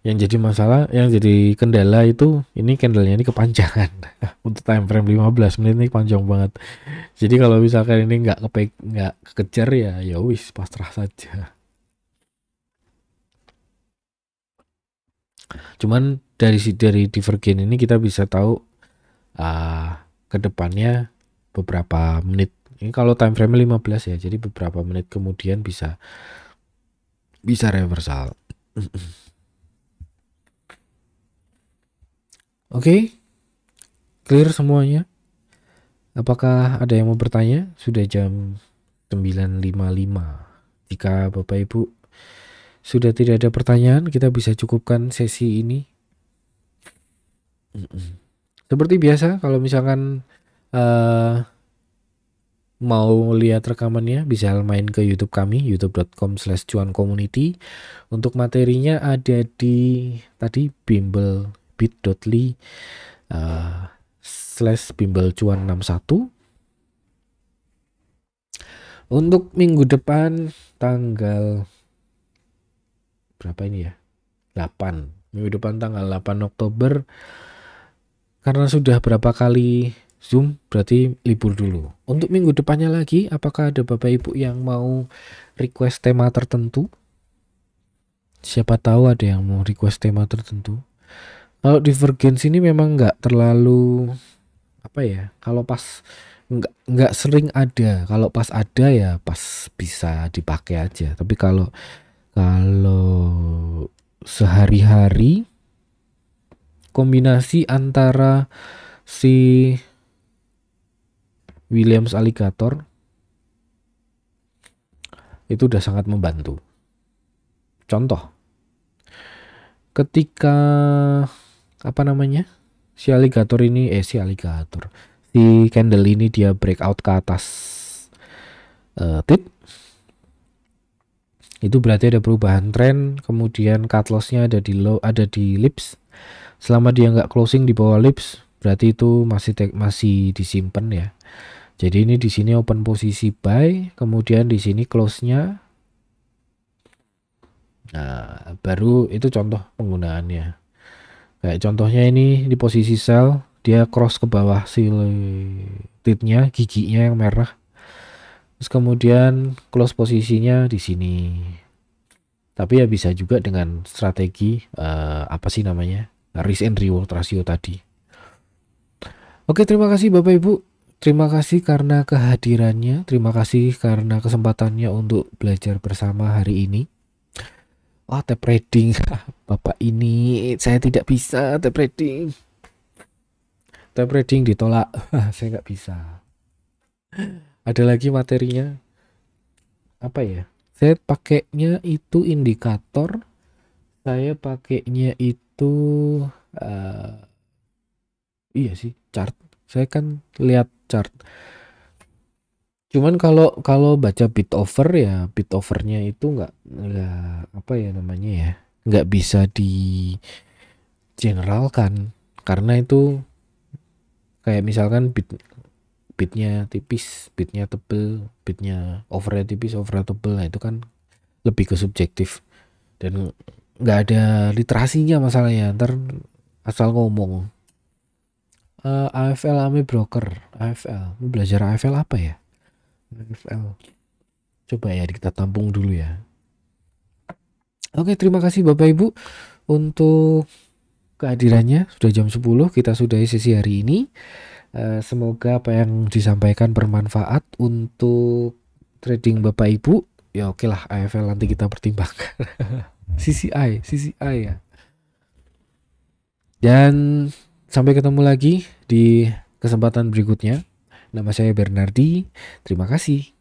Yang jadi masalah, yang jadi kendala itu ini candlenya ini kepanjangan. Untuk time frame 15 menit ini panjang banget. Jadi kalau misalkan ini nggak kekejar ya wis pasrah saja. Cuman dari divergen ini kita bisa tahu ke depannya beberapa menit Ini kalau time frame 15 ya, jadi beberapa menit kemudian bisa reversal. Oke, clear semuanya. Apakah ada yang mau bertanya? Sudah jam 9.55. Jika Bapak Ibu sudah tidak ada pertanyaan, kita bisa cukupkan sesi ini. Seperti biasa, kalau misalkan mau lihat rekamannya, bisa main ke YouTube kami, youtube.com/cuancommunity. Untuk materinya ada di tadi bimbel bit.ly /bimbelcuan61. Untuk minggu depan tanggal berapa ini ya? 8. Minggu depan tanggal 8 Oktober. Karena sudah berapa kali Zoom, berarti libur dulu. Untuk minggu depannya lagi, apakah ada Bapak Ibu yang mau request tema tertentu? Siapa tahu ada yang mau request tema tertentu. Kalau Divergence ini memang nggak terlalu apa ya? Kalau pas nggak sering ada. Kalau pas ada ya pas bisa dipakai aja. Tapi kalau sehari-hari kombinasi antara si Williams Alligator itu udah sangat membantu. Contoh, ketika apa namanya, si candle ini dia breakout ke atas tit, itu berarti ada perubahan tren. Kemudian cut lossnya ada di lips. Selama dia nggak closing di bawah lips, berarti itu masih disimpan ya. Jadi ini di sini open posisi buy, kemudian di sini close-nya. Nah, baru itu contoh penggunaannya. Kayak contohnya ini di posisi sell, dia cross ke bawah si titnya, giginya yang merah. Terus kemudian close posisinya di sini. Tapi ya bisa juga dengan strategi apa sih namanya? Risk and reward ratio tadi. Oke, terima kasih Bapak Ibu. Terima kasih karena kehadirannya. Terima kasih karena kesempatannya untuk belajar bersama hari ini. Wah, tap trading. Bapak ini saya tidak bisa tap trading. Tap trading ditolak. Saya nggak bisa. Ada lagi materinya. Apa ya? Saya pakainya itu indikator. Saya pakainya itu iya sih, chart. Saya kan lihat chart. Cuman kalau baca bit overnya itu nggak apa ya namanya ya, nggak bisa di generalkan karena itu kayak misalkan bitnya tipis, bitnya tebel, bitnya overnya tipis, overnya tebel, nah itu kan lebih ke subjektif dan nggak ada literasinya masalahnya. Ntar asal ngomong AFL Ame Broker, AFL, mau belajar AFL apa ya? AFL. Coba ya kita tampung dulu ya. Oke, terima kasih Bapak Ibu untuk kehadirannya. Sudah jam 10, kita sudahi sesi hari ini. Semoga apa yang disampaikan bermanfaat untuk trading Bapak Ibu. Ya oke lah, AFL nanti kita pertimbangkan. CCI ya. Dan sampai ketemu lagi di kesempatan berikutnya. Nama saya Bernardi. Terima kasih.